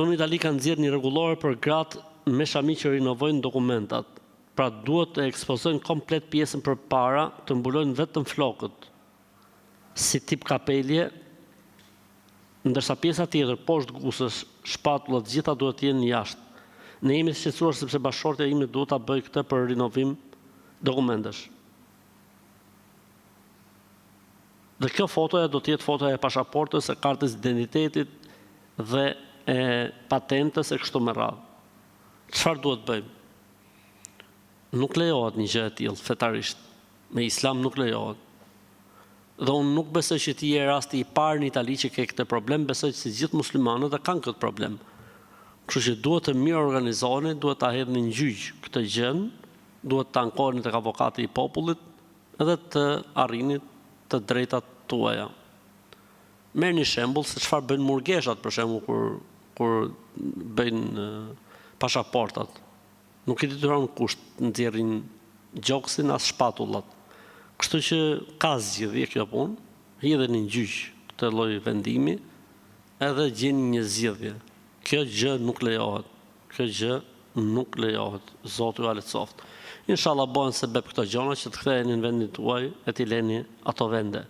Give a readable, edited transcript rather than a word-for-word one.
Këtu në Itali kanë nxjerrë një rregullore për gratë me shami që rinovojnë dokumentat. Pra duhet të ekspozojnë komplet pjesën përpara, të mbulojnë vetëm flokët, si tip kapelje, ndërsa pjesa tjetër, poshtë gusës, shpatullat, gjitha duhet të jenë jashtë. Ne jemi të shqetësuar sepse bashkëshortja ime duhet ta bëj këtë për rinovim dokumentesh. Dhe kjo fotoja do të jetë fotoja e pasaportës, e kartës identitetit dhe e patentës e kështu me radhë. Çfarë duhet bëjmë? Nuk lejohet një gjë e tillë fetarisht. Me Islam nuk lejohet. Dhe unë nuk besoj që ti je rasti i parë në Itali që ke këtë problem, besoj që gjithë muslimanët kanë këtë problem. Kështu që duhet të mirë organizoheni, duhet ta hedhni në gjyq këtë gjën, duhet të ankoheni tek avokati i popullit edhe të arrini të drejtat tuaja. Merr një shembull se çfarë bëjnë murgeshat për shembull kur bëjnë pasaportat. Nuk i detyron kusht nxjerrin gjoksin as shpatullat. Kështu që ka zgjidhje kjo punë, hidheni në gjyq këtë lloj vendimi, edhe gjeni një zgjidhje. Kjo gjë nuk lejohet. Kjo gjë nuk lejohet. Zoti ju a lehtësoft. Inshallah bëhen sebeb këto gjëra që të ktheheni në vendin tuaj e t'i leni ato vende.